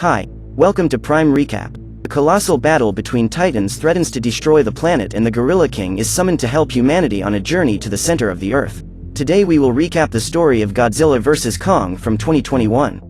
Hi, welcome to Prime Recap. A colossal battle between titans threatens to destroy the planet, and the Gorilla King is summoned to help humanity on a journey to the center of the Earth. Today we will recap the story of Godzilla vs. Kong from 2021.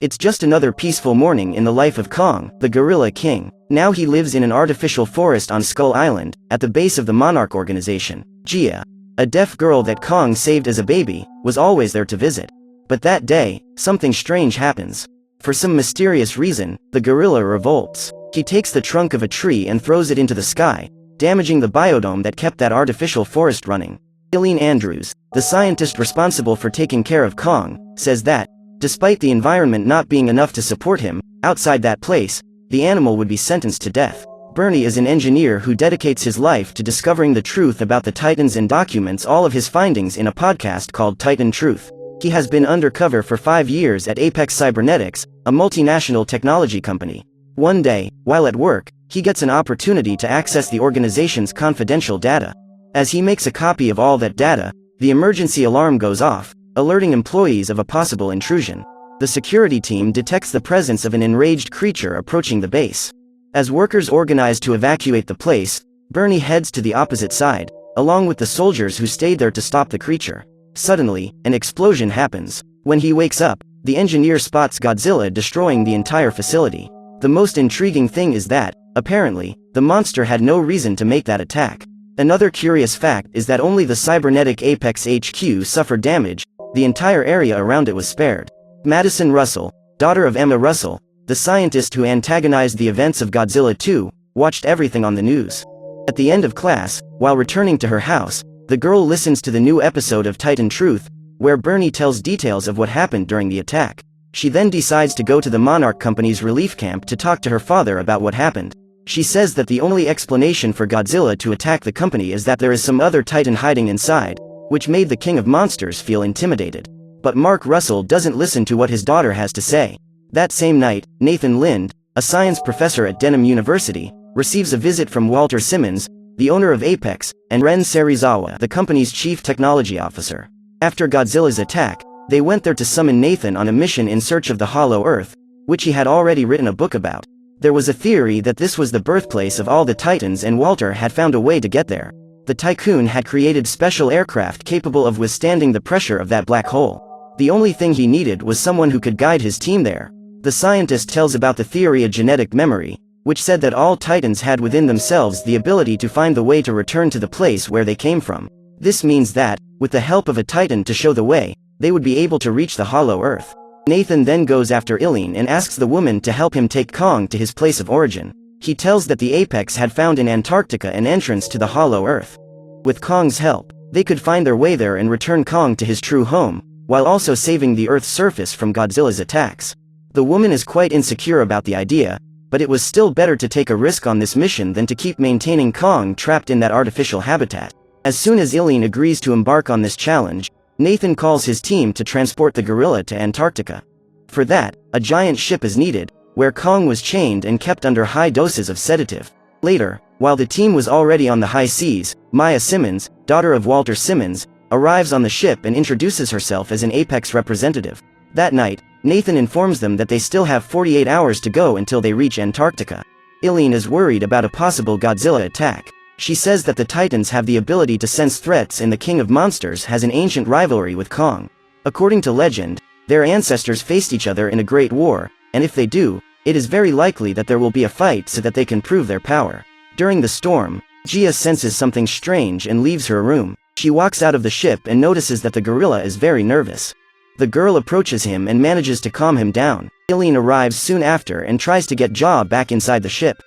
It's just another peaceful morning in the life of Kong, the Gorilla King. Now he lives in an artificial forest on Skull Island, at the base of the Monarch organization. Gia, a deaf girl that Kong saved as a baby, was always there to visit. But that day, something strange happens. For some mysterious reason, the gorilla revolts. He takes the trunk of a tree and throws it into the sky, damaging the biodome that kept that artificial forest running. Eileen Andrews, the scientist responsible for taking care of Kong, says that, despite the environment not being enough to support him, outside that place, the animal would be sentenced to death. Bernie is an engineer who dedicates his life to discovering the truth about the Titans and documents all of his findings in a podcast called Titan Truth. He has been undercover for 5 years at Apex Cybernetics, a multinational technology company. One day, while at work, he gets an opportunity to access the organization's confidential data. As he makes a copy of all that data, the emergency alarm goes off, alerting employees of a possible intrusion. The security team detects the presence of an enraged creature approaching the base. As workers organize to evacuate the place, Bernie heads to the opposite side, along with the soldiers who stayed there to stop the creature. Suddenly, an explosion happens. When he wakes up, the engineer spots Godzilla destroying the entire facility. The most intriguing thing is that, apparently, the monster had no reason to make that attack. Another curious fact is that only the cybernetic Apex HQ suffered damage, the entire area around it was spared. Madison Russell, daughter of Emma Russell, the scientist who antagonized the events of Godzilla 2, watched everything on the news. At the end of class, while returning to her house, the girl listens to the new episode of Titan Truth, where Bernie tells details of what happened during the attack. She then decides to go to the Monarch Company's relief camp to talk to her father about what happened. She says that the only explanation for Godzilla to attack the company is that there is some other Titan hiding inside, which made the King of Monsters feel intimidated. But Mark Russell doesn't listen to what his daughter has to say. That same night, Nathan Lind, a science professor at Denham University, receives a visit from Walter Simmons, the owner of Apex, and Ren Serizawa, the company's chief technology officer. After Godzilla's attack, they went there to summon Nathan on a mission in search of the Hollow Earth, which he had already written a book about. There was a theory that this was the birthplace of all the Titans, and Walter had found a way to get there. The Tycoon had created special aircraft capable of withstanding the pressure of that black hole. The only thing he needed was someone who could guide his team there. The scientist tells about the theory of genetic memory, which said that all Titans had within themselves the ability to find the way to return to the place where they came from. This means that, with the help of a Titan to show the way, they would be able to reach the Hollow Earth. Nathan then goes after Eileen and asks the woman to help him take Kong to his place of origin. He tells that the Apex had found in Antarctica an entrance to the Hollow Earth. With Kong's help, they could find their way there and return Kong to his true home, while also saving the Earth's surface from Godzilla's attacks. The woman is quite insecure about the idea, but it was still better to take a risk on this mission than to keep maintaining Kong trapped in that artificial habitat. As soon as Eileen agrees to embark on this challenge, Nathan calls his team to transport the gorilla to Antarctica. For that, a giant ship is needed, where Kong was chained and kept under high doses of sedative. Later, while the team was already on the high seas, Maya Simmons, daughter of Walter Simmons, arrives on the ship and introduces herself as an Apex representative. That night, Nathan informs them that they still have 48 hours to go until they reach Antarctica. Eileen is worried about a possible Godzilla attack. She says that the Titans have the ability to sense threats, and the King of Monsters has an ancient rivalry with Kong. According to legend, their ancestors faced each other in a great war, and if they do, it is very likely that there will be a fight so that they can prove their power. During the storm, Gia senses something strange and leaves her room. She walks out of the ship and notices that the gorilla is very nervous. The girl approaches him and manages to calm him down. Eileen arrives soon after and tries to get Jaw back inside the ship.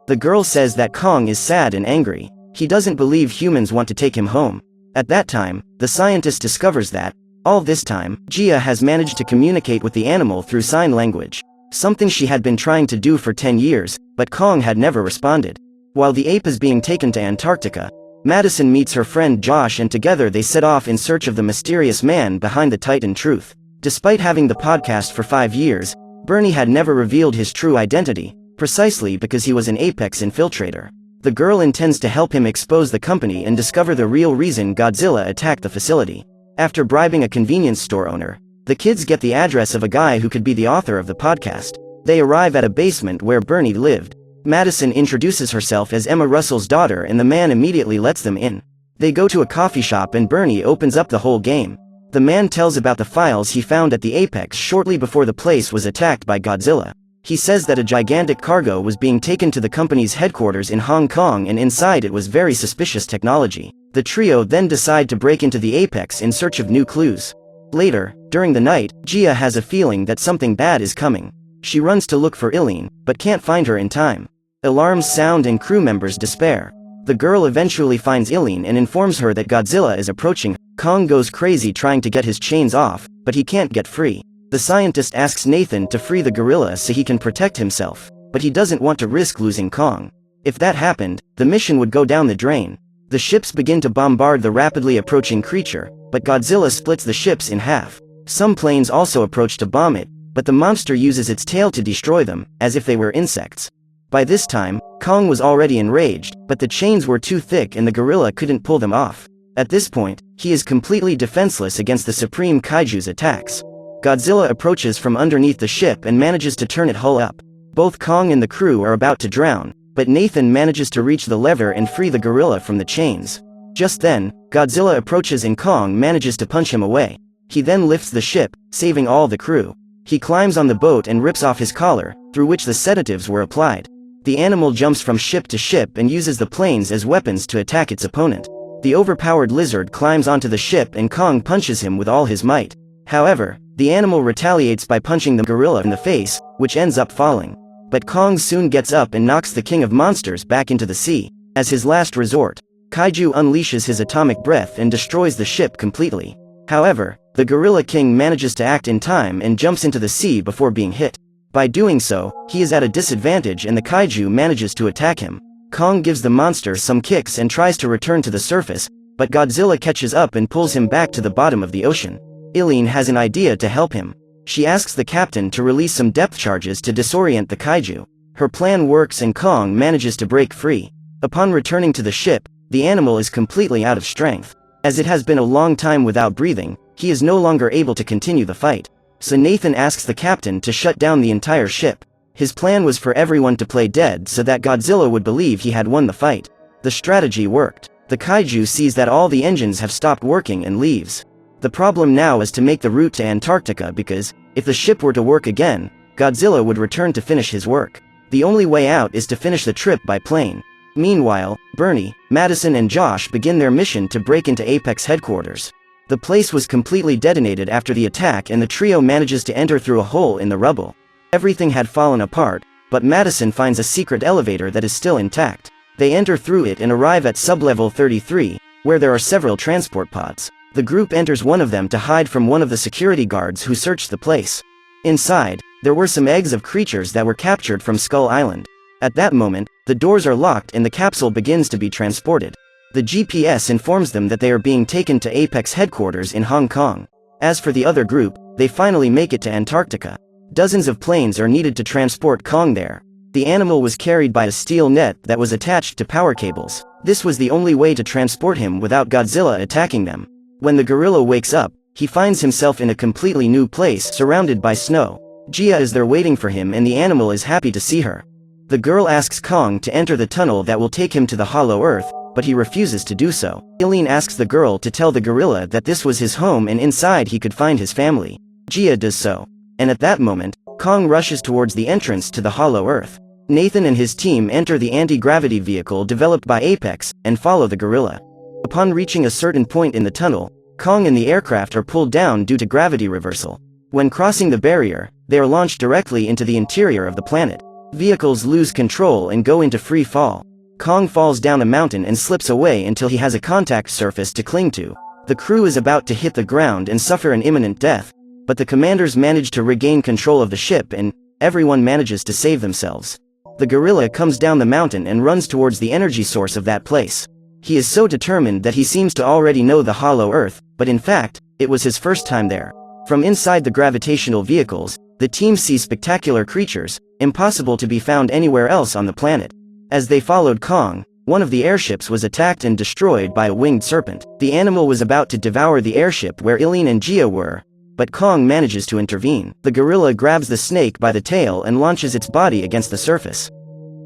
The girl says that Kong is sad and angry. He doesn't believe humans want to take him home. At that time, the scientist discovers that, all this time, Gia has managed to communicate with the animal through sign language. Something she had been trying to do for 10 years, but Kong had never responded. While the ape is being taken to Antarctica, Madison meets her friend Josh, and together they set off in search of the mysterious man behind the Titan Truth. Despite having the podcast for 5 years, Bernie had never revealed his true identity, precisely because he was an Apex infiltrator. The girl intends to help him expose the company and discover the real reason Godzilla attacked the facility. After bribing a convenience store owner, the kids get the address of a guy who could be the author of the podcast. They arrive at a basement where Bernie lived. Madison introduces herself as Emma Russell's daughter and the man immediately lets them in. They go to a coffee shop and Bernie opens up the whole game. The man tells about the files he found at the Apex shortly before the place was attacked by Godzilla. He says that a gigantic cargo was being taken to the company's headquarters in Hong Kong and inside it was very suspicious technology. The trio then decide to break into the Apex in search of new clues. Later, during the night, Gia has a feeling that something bad is coming. She runs to look for Eileen, but can't find her in time. Alarms sound and crew members despair. The girl eventually finds Eileen and informs her that Godzilla is approaching. Kong goes crazy trying to get his chains off, but he can't get free. The scientist asks Nathan to free the gorilla so he can protect himself, but he doesn't want to risk losing Kong. If that happened, the mission would go down the drain. The ships begin to bombard the rapidly approaching creature, but Godzilla splits the ships in half. Some planes also approach to bomb it, but the monster uses its tail to destroy them, as if they were insects. By this time, Kong was already enraged, but the chains were too thick and the gorilla couldn't pull them off. At this point, he is completely defenseless against the Supreme Kaiju's attacks. Godzilla approaches from underneath the ship and manages to turn it hull up. Both Kong and the crew are about to drown, but Nathan manages to reach the lever and free the gorilla from the chains. Just then, Godzilla approaches and Kong manages to punch him away. He then lifts the ship, saving all the crew. He climbs on the boat and rips off his collar, through which the sedatives were applied. The animal jumps from ship to ship and uses the planes as weapons to attack its opponent. The overpowered lizard climbs onto the ship and Kong punches him with all his might. However, the animal retaliates by punching the gorilla in the face, which ends up falling. But Kong soon gets up and knocks the king of monsters back into the sea. As his last resort, Kaiju unleashes his atomic breath and destroys the ship completely. However, the Gorilla King manages to act in time and jumps into the sea before being hit. By doing so, he is at a disadvantage and the Kaiju manages to attack him. Kong gives the monster some kicks and tries to return to the surface, but Godzilla catches up and pulls him back to the bottom of the ocean. Eileen has an idea to help him. She asks the captain to release some depth charges to disorient the Kaiju. Her plan works and Kong manages to break free. Upon returning to the ship, the animal is completely out of strength. As it has been a long time without breathing, he is no longer able to continue the fight. So Nathan asks the captain to shut down the entire ship. His plan was for everyone to play dead so that Godzilla would believe he had won the fight. The strategy worked. The Kaiju sees that all the engines have stopped working and leaves. The problem now is to make the route to Antarctica because, if the ship were to work again, Godzilla would return to finish his work. The only way out is to finish the trip by plane. Meanwhile, Bernie, Madison and Josh begin their mission to break into Apex headquarters. The place was completely detonated after the attack and the trio manages to enter through a hole in the rubble. Everything had fallen apart, but Madison finds a secret elevator that is still intact. They enter through it and arrive at sublevel 33, where there are several transport pods. The group enters one of them to hide from one of the security guards who searched the place. Inside, there were some eggs of creatures that were captured from Skull Island. At that moment, the doors are locked and the capsule begins to be transported. The GPS informs them that they are being taken to Apex headquarters in Hong Kong. As for the other group, they finally make it to Antarctica. Dozens of planes are needed to transport Kong there. The animal was carried by a steel net that was attached to power cables. This was the only way to transport him without Godzilla attacking them. When the gorilla wakes up, he finds himself in a completely new place surrounded by snow. Gia is there waiting for him and the animal is happy to see her. The girl asks Kong to enter the tunnel that will take him to the Hollow Earth, but he refuses to do so. Eileen asks the girl to tell the gorilla that this was his home and inside he could find his family. Gia does so. And at that moment, Kong rushes towards the entrance to the Hollow Earth. Nathan and his team enter the anti-gravity vehicle developed by Apex, and follow the gorilla. Upon reaching a certain point in the tunnel, Kong and the aircraft are pulled down due to gravity reversal. When crossing the barrier, they are launched directly into the interior of the planet. Vehicles lose control and go into free fall. Kong falls down a mountain and slips away until he has a contact surface to cling to. The crew is about to hit the ground and suffer an imminent death, but the commanders manage to regain control of the ship and everyone manages to save themselves. The gorilla comes down the mountain and runs towards the energy source of that place. He is so determined that he seems to already know the Hollow Earth, but in fact, it was his first time there. From inside the gravitational vehicles, the team sees spectacular creatures, impossible to be found anywhere else on the planet. As they followed Kong, one of the airships was attacked and destroyed by a winged serpent. The animal was about to devour the airship where Eileen and Gia were, but Kong manages to intervene. The gorilla grabs the snake by the tail and launches its body against the surface.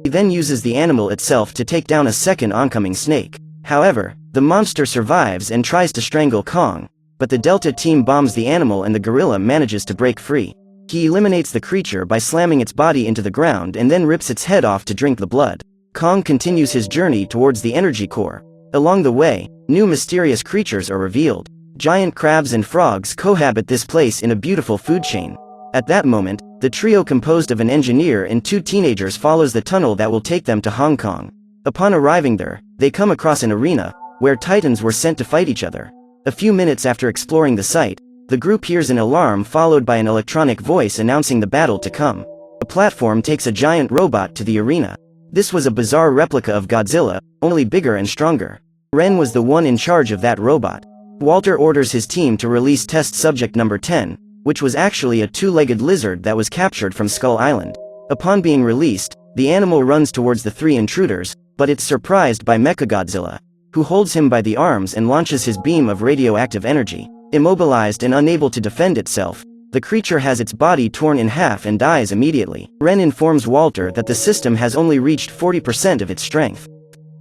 He then uses the animal itself to take down a second oncoming snake. However, the monster survives and tries to strangle Kong, but the Delta team bombs the animal and the gorilla manages to break free. He eliminates the creature by slamming its body into the ground and then rips its head off to drink the blood. Kong continues his journey towards the energy core. Along the way, new mysterious creatures are revealed. Giant crabs and frogs cohabit this place in a beautiful food chain. At that moment, the trio composed of an engineer and two teenagers follows the tunnel that will take them to Hong Kong. Upon arriving there, they come across an arena, where titans were sent to fight each other. A few minutes after exploring the site, the group hears an alarm followed by an electronic voice announcing the battle to come. A platform takes a giant robot to the arena. This was a bizarre replica of Godzilla, only bigger and stronger. Ren was the one in charge of that robot. Walter orders his team to release test subject number 10, which was actually a two-legged lizard that was captured from Skull Island. Upon being released, the animal runs towards the three intruders, but it's surprised by Mechagodzilla, who holds him by the arms and launches his beam of radioactive energy. Immobilized and unable to defend itself, the creature has its body torn in half and dies immediately. Ren informs Walter that the system has only reached 40% of its strength.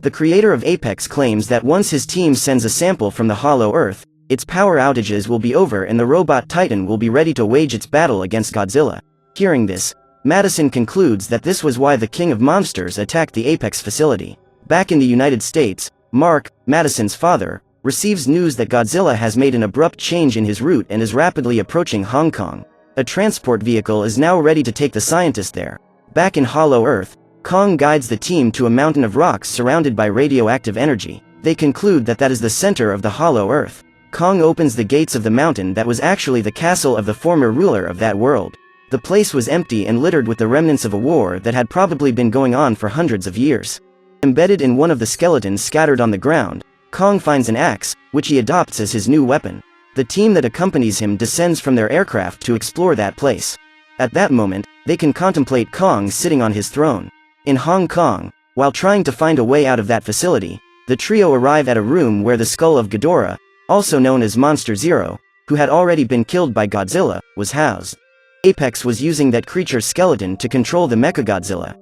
The creator of Apex claims that once his team sends a sample from the Hollow Earth, its power outages will be over and the robot Titan will be ready to wage its battle against Godzilla. Hearing this, Madison concludes that this was why the King of Monsters attacked the Apex facility. Back in the United States, Mark, Madison's father, receives news that Godzilla has made an abrupt change in his route and is rapidly approaching Hong Kong. A transport vehicle is now ready to take the scientist there. Back in Hollow Earth, Kong guides the team to a mountain of rocks surrounded by radioactive energy. They conclude that that is the center of the Hollow Earth. Kong opens the gates of the mountain that was actually the castle of the former ruler of that world. The place was empty and littered with the remnants of a war that had probably been going on for hundreds of years. Embedded in one of the skeletons scattered on the ground, Kong finds an axe, which he adopts as his new weapon. The team that accompanies him descends from their aircraft to explore that place. At that moment, they can contemplate Kong sitting on his throne. In Hong Kong, while trying to find a way out of that facility, the trio arrive at a room where the skull of Ghidorah, also known as Monster Zero, who had already been killed by Godzilla, was housed. Apex was using that creature's skeleton to control the Mechagodzilla.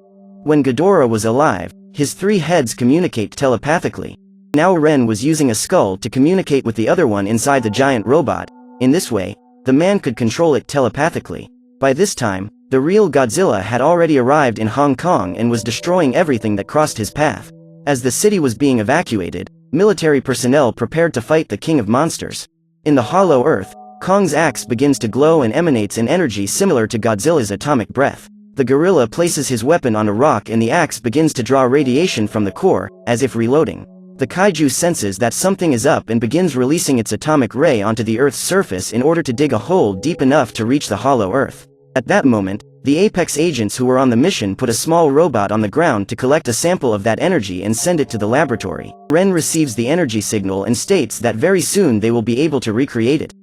When Ghidorah was alive, his three heads communicate telepathically. Now Ren was using a skull to communicate with the other one inside the giant robot. In this way, the man could control it telepathically. By this time, the real Godzilla had already arrived in Hong Kong and was destroying everything that crossed his path. As the city was being evacuated, military personnel prepared to fight the King of Monsters. In the Hollow Earth, Kong's axe begins to glow and emanates an energy similar to Godzilla's atomic breath. The gorilla places his weapon on a rock and the axe begins to draw radiation from the core, as if reloading. The kaiju senses that something is up and begins releasing its atomic ray onto the Earth's surface in order to dig a hole deep enough to reach the Hollow Earth. At that moment, the Apex agents who were on the mission put a small robot on the ground to collect a sample of that energy and send it to the laboratory. Ren receives the energy signal and states that very soon they will be able to recreate it.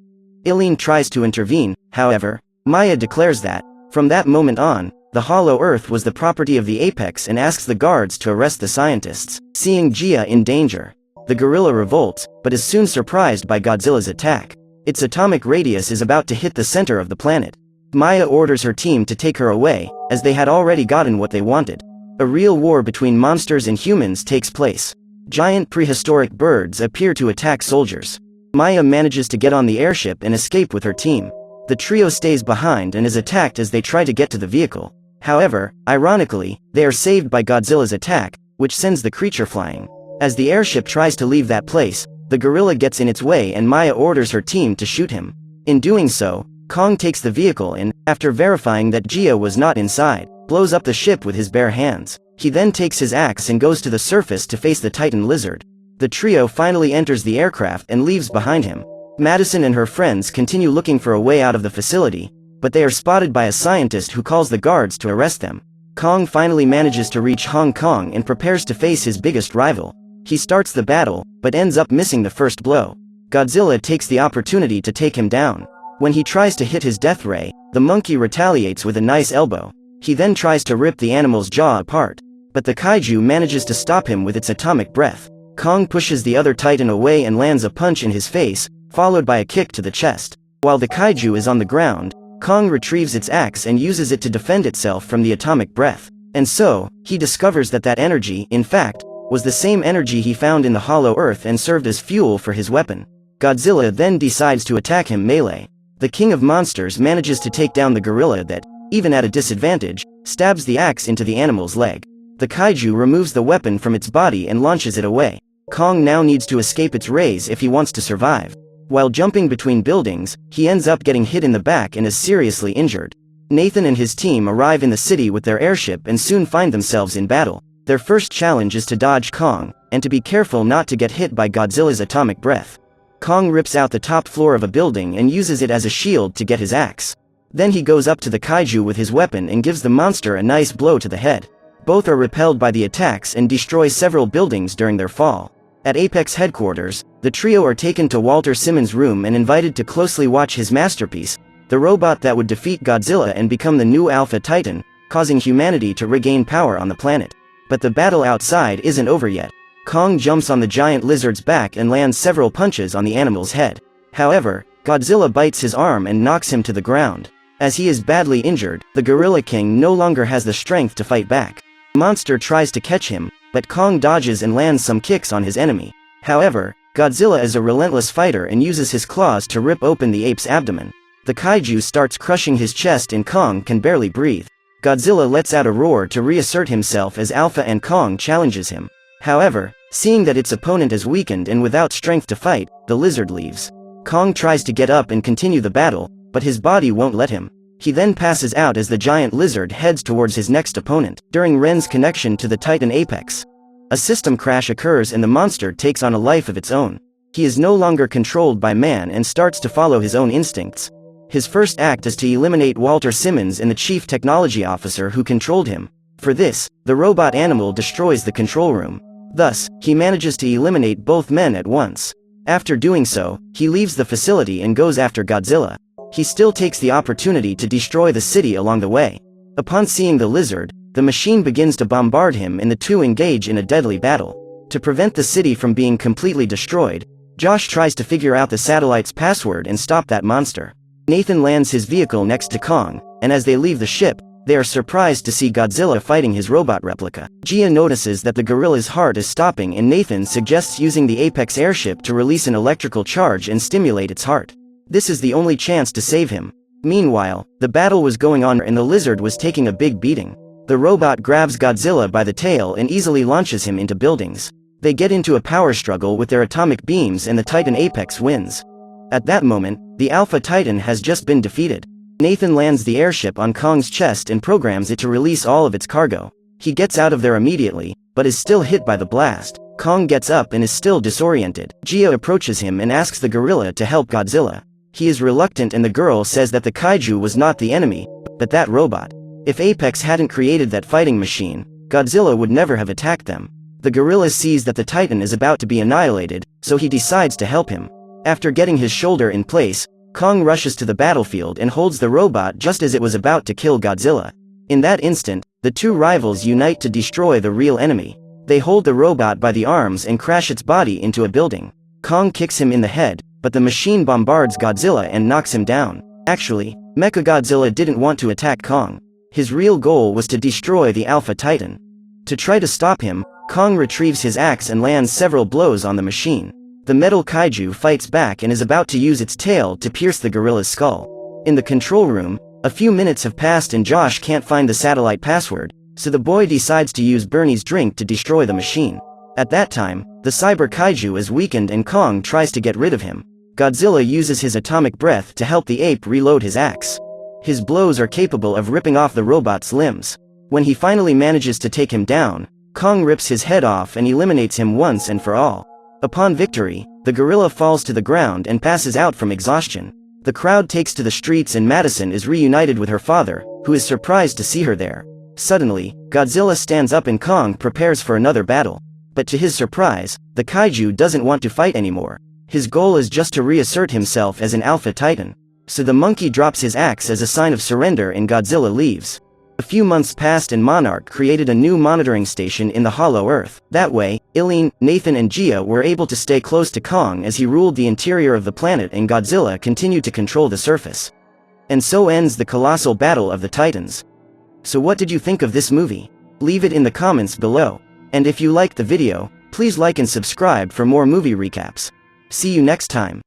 Eileen tries to intervene, however, Maya declares that, from that moment on, the Hollow Earth was the property of the Apex and asks the guards to arrest the scientists. Seeing Gia in danger, the gorilla revolts, but is soon surprised by Godzilla's attack. Its atomic radius is about to hit the center of the planet. Maya orders her team to take her away, as they had already gotten what they wanted. A real war between monsters and humans takes place. Giant prehistoric birds appear to attack soldiers. Maya manages to get on the airship and escape with her team. The trio stays behind and is attacked as they try to get to the vehicle. However, ironically, they are saved by Godzilla's attack, which sends the creature flying. As the airship tries to leave that place, the gorilla gets in its way and Maya orders her team to shoot him. In doing so, Kong takes the vehicle and, after verifying that Gia was not inside, blows up the ship with his bare hands. He then takes his axe and goes to the surface to face the Titan lizard. The trio finally enters the aircraft and leaves behind him. Madison and her friends continue looking for a way out of the facility, but they are spotted by a scientist who calls the guards to arrest them. Kong finally manages to reach Hong Kong and prepares to face his biggest rival. He starts the battle, but ends up missing the first blow. Godzilla takes the opportunity to take him down. When he tries to hit his death ray, the monkey retaliates with a nice elbow. He then tries to rip the animal's jaw apart, but the kaiju manages to stop him with its atomic breath. Kong pushes the other Titan away and lands a punch in his face, followed by a kick to the chest. While the kaiju is on the ground, Kong retrieves its axe and uses it to defend itself from the atomic breath. And so, he discovers that that energy, in fact, was the same energy he found in the hollow earth and served as fuel for his weapon. Godzilla then decides to attack him melee. The king of monsters manages to take down the gorilla that, even at a disadvantage, stabs the axe into the animal's leg. The kaiju removes the weapon from its body and launches it away. Kong now needs to escape its rays if he wants to survive. While jumping between buildings, he ends up getting hit in the back and is seriously injured. Nathan and his team arrive in the city with their airship and soon find themselves in battle. Their first challenge is to dodge Kong, and to be careful not to get hit by Godzilla's atomic breath. Kong rips out the top floor of a building and uses it as a shield to get his axe. Then he goes up to the kaiju with his weapon and gives the monster a nice blow to the head. Both are repelled by the attacks and destroy several buildings during their fall. At Apex headquarters, the trio are taken to Walter Simmons' room and invited to closely watch his masterpiece, the robot that would defeat Godzilla and become the new Alpha Titan, causing humanity to regain power on the planet. But the battle outside isn't over yet. Kong jumps on the giant lizard's back and lands several punches on the animal's head. However, Godzilla bites his arm and knocks him to the ground. As he is badly injured, the Gorilla King no longer has the strength to fight back. Monster tries to catch him, but Kong dodges and lands some kicks on his enemy. However, Godzilla is a relentless fighter and uses his claws to rip open the ape's abdomen. The kaiju starts crushing his chest and Kong can barely breathe. Godzilla lets out a roar to reassert himself as Alpha and Kong challenges him. However, seeing that its opponent is weakened and without strength to fight, the lizard leaves. Kong tries to get up and continue the battle, but his body won't let him. He then passes out as the giant lizard heads towards his next opponent. During Ren's connection to the Titan Apex, a system crash occurs and the monster takes on a life of its own. He is no longer controlled by man and starts to follow his own instincts. His first act is to eliminate Walter Simmons and the chief technology officer who controlled him. For this, the robot animal destroys the control room. Thus, he manages to eliminate both men at once. After doing so, he leaves the facility and goes after Godzilla. He still takes the opportunity to destroy the city along the way. Upon seeing the lizard, the machine begins to bombard him and the two engage in a deadly battle. To prevent the city from being completely destroyed, Josh tries to figure out the satellite's password and stop that monster. Nathan lands his vehicle next to Kong, and as they leave the ship, they are surprised to see Godzilla fighting his robot replica. Gia notices that the gorilla's heart is stopping and Nathan suggests using the Apex airship to release an electrical charge and stimulate its heart. This is the only chance to save him. Meanwhile, the battle was going on and the lizard was taking a big beating. The robot grabs Godzilla by the tail and easily launches him into buildings. They get into a power struggle with their atomic beams and the Titan Apex wins. At that moment, the Alpha Titan has just been defeated. Nathan lands the airship on Kong's chest and programs it to release all of its cargo. He gets out of there immediately, but is still hit by the blast. Kong gets up and is still disoriented. Gia approaches him and asks the gorilla to help Godzilla. He is reluctant and the girl says that the kaiju was not the enemy, but that robot. If Apex hadn't created that fighting machine, Godzilla would never have attacked them. The gorilla sees that the Titan is about to be annihilated, so he decides to help him. After getting his shoulder in place, Kong rushes to the battlefield and holds the robot just as it was about to kill Godzilla. In that instant, the two rivals unite to destroy the real enemy. They hold the robot by the arms and crash its body into a building. Kong kicks him in the head, but the machine bombards Godzilla and knocks him down. Actually, Mechagodzilla didn't want to attack Kong. His real goal was to destroy the Alpha Titan. To try to stop him, Kong retrieves his axe and lands several blows on the machine. The metal kaiju fights back and is about to use its tail to pierce the gorilla's skull. In the control room, a few minutes have passed and Josh can't find the satellite password, so the boy decides to use Bernie's drink to destroy the machine. At that time, the cyber kaiju is weakened and Kong tries to get rid of him. Godzilla uses his atomic breath to help the ape reload his axe. His blows are capable of ripping off the robot's limbs. When he finally manages to take him down, Kong rips his head off and eliminates him once and for all. Upon victory, the gorilla falls to the ground and passes out from exhaustion. The crowd takes to the streets and Madison is reunited with her father, who is surprised to see her there. Suddenly, Godzilla stands up and Kong prepares for another battle. But to his surprise, the kaiju doesn't want to fight anymore. His goal is just to reassert himself as an Alpha Titan. So the monkey drops his axe as a sign of surrender and Godzilla leaves. A few months passed and Monarch created a new monitoring station in the Hollow Earth. That way, Eileen, Nathan and Gia were able to stay close to Kong as he ruled the interior of the planet and Godzilla continued to control the surface. And so ends the colossal battle of the Titans. So what did you think of this movie? Leave it in the comments below. And if you liked the video, please like and subscribe for more movie recaps. See you next time.